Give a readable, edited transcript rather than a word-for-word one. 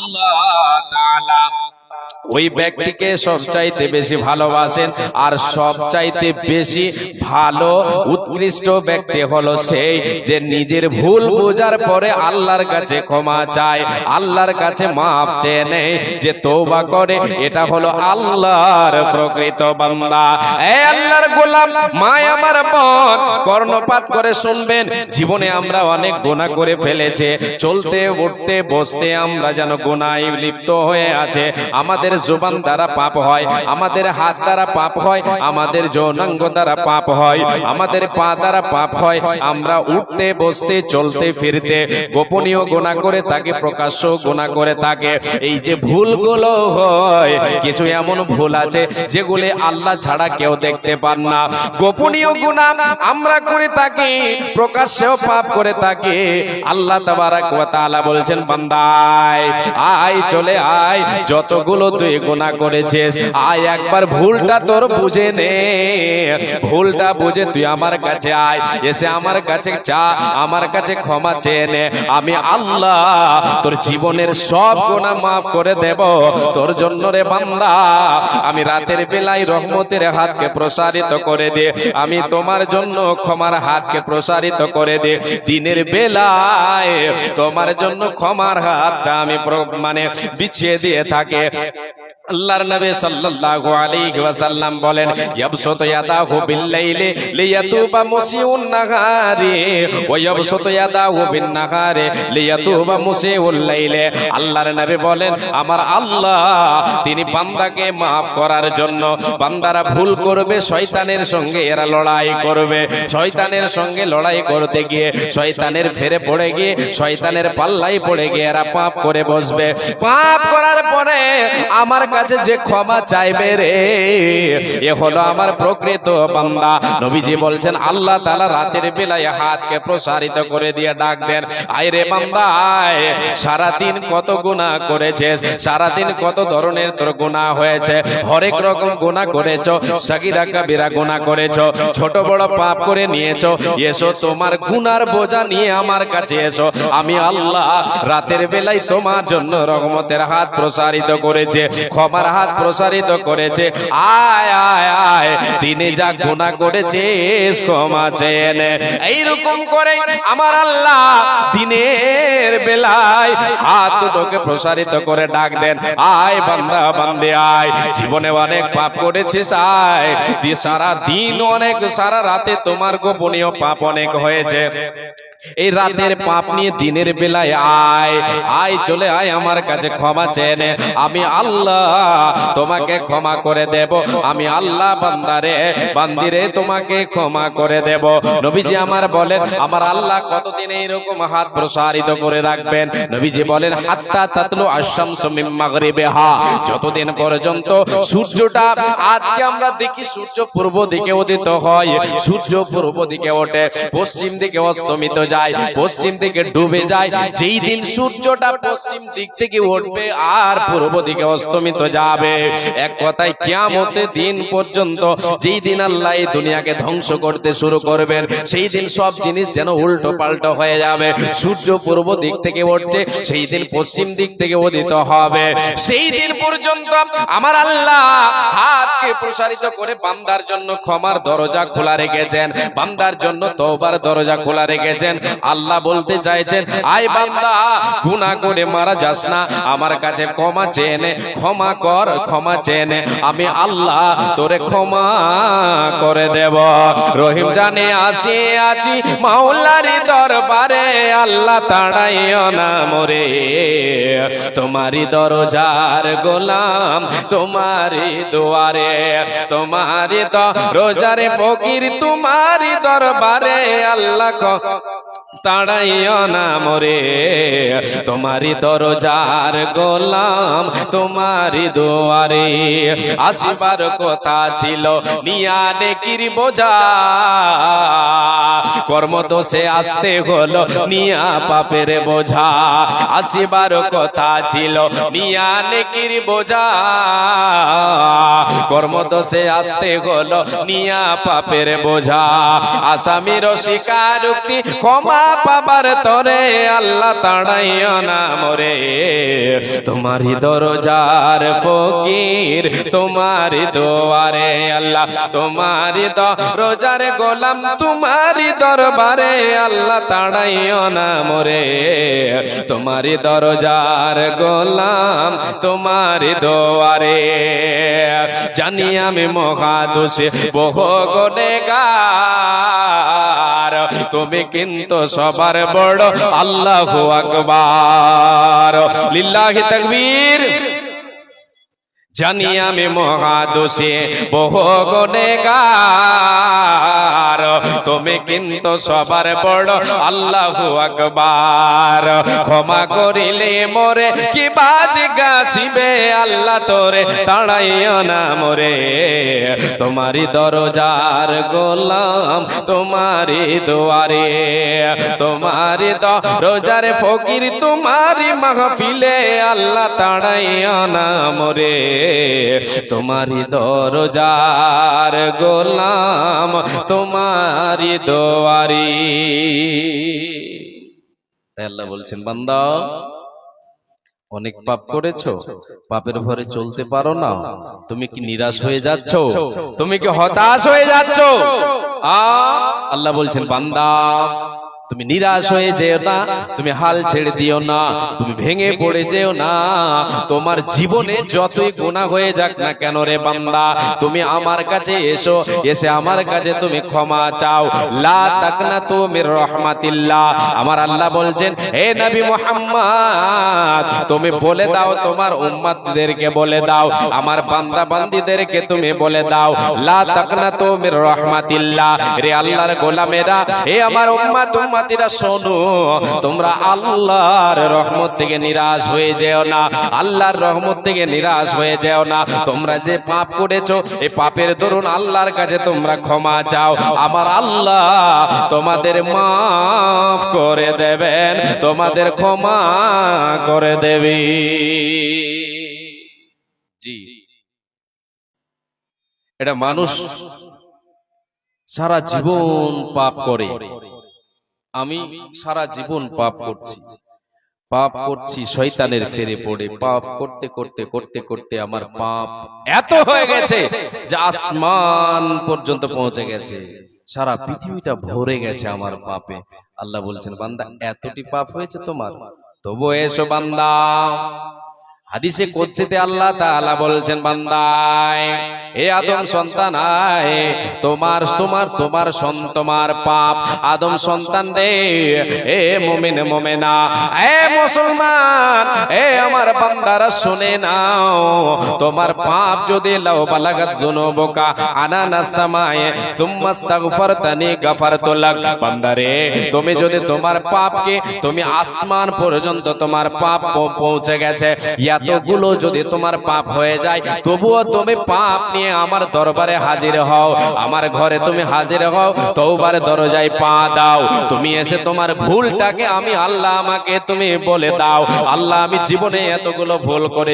আল্লাহ তাআলা ওই ব্যক্তিকে সবচাইতে বেশি ভালোবাসেন। আর সবচাইতে বেশি ভালো উৎকৃষ্ট ব্যক্তি হলো সেই যে নিজের ভুল বোঝার পরে আল্লাহর কাছে ক্ষমা চায়, আল্লাহর কাছে মাফ চেয়ে নেয়, যে তওবা করে। এটা হলো আল্লাহর প্রকৃত বান্দা। এই আল্লাহর গোলাম, মা আমার বোন, কর্ণপাত করে শুনবেন। জীবনে আমরা অনেক গুনাহ করে ফেলেছে, চলতে উঠতে বসতে আমরা যেন গুনাহে লিপ্ত হয়ে আছে। আমাদের জবান দ্বারা পাপ হয়, আমাদের হাত দ্বারা পাপ হয়, আমাদের যৌনাঙ্গ দ্বারা পাপ হয়, আমাদের পা দ্বারা পাপ হয়। আমরা উঠতে বসতে চলতে ফিরতে গোপনীয় গুনাহ করে থাকে, প্রকাশ্য গুনাহ করে থাকে। এই যে ভুলগুলো হয়, কিছু এমন ভুল আছে যেগুলো আল্লাহ ছাড়া কেউ দেখতে পান না। গোপনীয় গুনাহ আমরা করে থাকি, প্রকাশ্যেও পাপ করে থাকি। আল্লাহ তাবারাক ওয়া তাআলা বলছেন, বান্দা আয়, চলে আয়, যতগুলো তুই গুনাহ করেছিস আয়, একবার ভুলটা তোর বুঝে নে। ভুলটা বুঝে তুই আমার কাছে আয়, এসে আমার কাছে চা, আমার কাছে ক্ষমা চেয়ে নে। আমি আল্লাহ তোর জীবনের সব গুনাহ মাফ করে দেব তোর জন্য রে বান্দা। আমি রাতের বেলায় রহমতের হাতকে প্রসারিত করে দে, আমি তোমার জন্য ক্ষমার হাতকে প্রসারিত করে দে। দিনের বেলায় তোমার জন্য ক্ষমার হাতটা আমি বিছিয়ে দিয়ে থাকে। আল্লাহর নবী সাল্লাল্লাহু আলাইহি ওয়াসাল্লাম বলেন, ইয়াবসুতু ইয়াদাহু বিল-লাইলি লিয়াতুবা মুসিউন নাহারি ওয়া ইয়াবসুতু ইয়াদাহু বিন-নাহারি লিয়াতুবা মুসিউল লাইলি। আল্লাহর নবী বলেন, আমার আল্লাহ তিনি বান্দাকে maaf করার জন্য, বান্দারা ভুল করবে শয়তানের সঙ্গে এরা লড়াই করবে, শয়তানের সঙ্গে লড়াই করতে গিয়ে শয়তানের ফেরে পড়ে গিয়ে শয়তানের পাল্লায় পড়ে গিয়ে এরা পাপ করে বসবে। পাপ করার পরে আমার কাছে যে ক্ষমা চাইবে রে, এ হলো আমার প্রকৃত বান্দা। নবীজি বলছেন, আল্লাহ তাআলা রাতের বেলায় হাতকে প্রসারিত করে দিয়ে ডাক দেন, আয় রে বান্দা আয়, সারাদিন কত গুনাহ করেছিস, সারাদিন কত ধরনের তোর গুনাহ হয়েছে, হরেক রকম গুনাহ করেছো, সাগীরা কাবীরা গুনাহ করেছো, ছোট বড় পাপ করে নিয়েছো। এসো তোমার গুনার বোঝা নিয়ে আমার কাছে এসো, আমি আল্লাহ রাতের বেলায় তোমার জন্য রহমতের হাত প্রসারিত করেছে, ক্ষমার হাত প্রসারিত করেছে। আয় আয় আয়, দিনে যা গুনাহ করেছিস ক্ষমা চেয়ে নে। এইরকম করে আমার আল্লাহ দিনের বেলায় হাত দুটোকে প্রসারিত করে ডাক দেন, আয় বান্দা বান্দে আয়, জীবনে অনেক পাপ করেছিস আয়, সারা দিন অনেক, সারা রাতে তোমার গোপনীয় পাপ অনেক হয়েছে। এই রাতের পাপ নিয়ে দিনের বেলায় আয়, আয় চলে আয় আমার কাছে ক্ষমা চেয়ে নে, আমি আল্লাহ তোমাকে ক্ষমা করে দেব, আমি আল্লাহ বান্দারে বান্দিরে তোমাকে ক্ষমা করে দেব। নবীজি আমার বলেন, আমার আল্লাহ কতদিন এইরকম হাত প্রসারিত করে রাখবেন? নবীজি বলেন, হাত্তা তাতলু আশ-শামসু মিন মাগরিবিহা, যতদিন পর্যন্ত সূর্যটা, আজকে আমরা দেখি সূর্য পূর্ব দিকে উদিত হয়, সূর্য পূর্ব দিকে ওঠে, পশ্চিম দিকে অস্তমিত যায়, পশ্চিম দিকে ডুবে যায়। যেই দিন সূর্যটা পশ্চিম দিক থেকে উঠবে আর পূর্ব দিকে অস্তমিত যাবে, এক কথায় কিয়ামতের দিন পর্যন্ত, যেই দিন আল্লাহ এই দুনিয়াকে ধ্বংস করতে শুরু করবেন, সেই দিন সব জিনিস যেন উল্টো পাল্টো হয়ে যাবে। সূর্য পূর্ব দিক থেকে উঠছে, সেই দিন পশ্চিম দিক থেকে উদিত হবে। সেই দিন পর্যন্ত আমার আল্লাহ হাতকে প্রসারিত করে বান্দার জন্য ক্ষমার দরজা খোলা রেখেছেন, বান্দার জন্য তওবার দরজা খোলা রেখেছেন। আল্লাহ বলতে চাইছেন, আয় বান্দা গুনাহ করে মারা যাস না, আমার কাছে ক্ষমা চেয়ে নে, ক্ষমা কর, ক্ষমা চেয়ে নে, আমি আল্লাহ তোরে ক্ষমা করে দেব। রহিম জানে আসি আছি মাওলার দরবারে, আল্লাহ তাড়াইও না মোরে, তোমারি দরজার গোলাম, তোমারি দুয়ারে, তোমারি দরজারে ফকির, তোমারি দরবারে, আল্লাহ তাড়াইও না মোরে, তোমারি দরজার গোলাম, তোমারি দুয়ারে। আসিবার কথা ছিল নিয়া নেকির বোঝা, কর্মদোষে আসতে হলো নিয়া পাপের বোঝা। আসিবার কথা ছিল নিয়া নেকির বোঝা, কর্মদোষে আসতে হলো নিয়া পাপের বোঝা। আসামির স্বীকারোক্তি ক্ষমা পাবার তরে আল্লাহ তাড়াইও না মোরে। তোমারই দরজার ফকির তোমারই দোয়ারে আল্লাহ, তোমারই দরজার গোলাম তোমারই দরবারে আল্লাহ তাড়াইও না মোরে। তোমারই দরজার গোলাম তোমারই দোয়ারে। জানি আমি মহাদোষে বহু গুনেগার, তুমি কিন্তু সবার বড় আল্লাহু আকবার। লিল্লাহি তাকবীর। জানি আমি মহাদোষে বহু গুনেগার, তুমি কিন্তু সবার বড় আল্লাহু আকবার। ক্ষমা করিলে মোরে কি বাজ গাছিবে আল্লাহ তোরে তাড়াইও না মোরে। তোমারই দরজার গোলাম তোমারই দুয়ারে, তোমারই দরজার ফকির তোমারই মাহফিলে আল্লাহ তাড়াইও না মোরে। তোমারই দরজার গোলাম তোমারই দোয়ারি। আল্লাহ বলছেন বান্দা অনেক পাপ করেছো, পাপের ভরে চলতে পারো না, তুমি কি নিরাশ হয়ে যাচ্ছ, তুমি কি হতাশ হয়ে যাচ্ছ? আল্লাহ বলছেন বান্দা তুমি নিরাশ হয়ে যেও না, তুমি হাল ছেড়ে দিও না, তুমি ভেঙে পড়ে যেও না। তোমার জীবনে যতই গুনাহ হয়ে যাক না কেন রে বান্দা, তুমি আমার কাছে এসো, এসে আমার কাছে তুমি ক্ষমা চাও। লা তাকনাতু মির রাহমাতিল্লাহ। আমার আল্লাহ বলছেন হে নবী মুহাম্মদ তুমি বলে দাও, তোমার উম্মতদেরকে বলে দাও, আমার বান্দা বান্দীদেরকে তুমি বলে দাও লা তাকনাতু মির রাহমাতিল্লাহ। রে আল্লাহর গোলামেরা, হে আমার উম্মত উম্মতিরা শোনো, তোমরা আল্লাহর রহমত থেকে নিরাশ হয়ে যেও না, আল্লাহর রহমত থেকে নিরাশ হয়ে যেও না। তোমরা যে পাপ করেছো এই পাপের দরুন আল্লাহর কাছে তোমরা ক্ষমা চাও, আমার আল্লাহ তোমাদের মাফ করে দেবেন, তোমাদের ক্ষমা করে দেবে। জি, এটা মানুষ সারা জীবন পাপ করে। আমি সারা জীবন পাপ করছি শয়তানের ফেরে পড়ে, পাপ করতে করতে করতে করতে আমার পাপ এত হয়ে গেছে যে আসমান পর্যন্ত পৌঁছে গেছে, সারা পৃথিবীটা ভরে গেছে আমার পাপে। আল্লাহ বলছেন বান্দা এতটি পাপ হয়েছে তোমার, তবু এসো বান্দা। হাদিসে কুদসিতে আল্লাহ তাআলা বলছেন বান্দায় হে আদম সন্তান আয়, তোমার পাপ আদম সন্তান রে, এ মুমিন মুমিনা, এ মুসলমান, এ আমার বান্দারা শুনে নাও, তোমার পাপ যদি লাউ বালাগাত যুনুবুকা আনানাস সামায়ে তুম্মা আস্তাগফারতানি গাফারতু লাক। বান্দারে তুমি যদি তোমার পাপকে তুমি আসমান পর্যন্ত তোমার পাপ পৌঁছে গেছে, এতগুলো যদি তোমার পাপ হয়ে যায়, তবুও তুমি পাপ নিয়ে আমার দরবারে হাজির হও, আমার ঘরে তুমি হাজির হও, তওবার দরজায় পা দাও, তুমি এসে তোমার ভুলটাকে আমি আল্লাহ আমাকে তুমি বলে দাও, আল্লাহ আমি জীবনে এতগুলো ভুল করে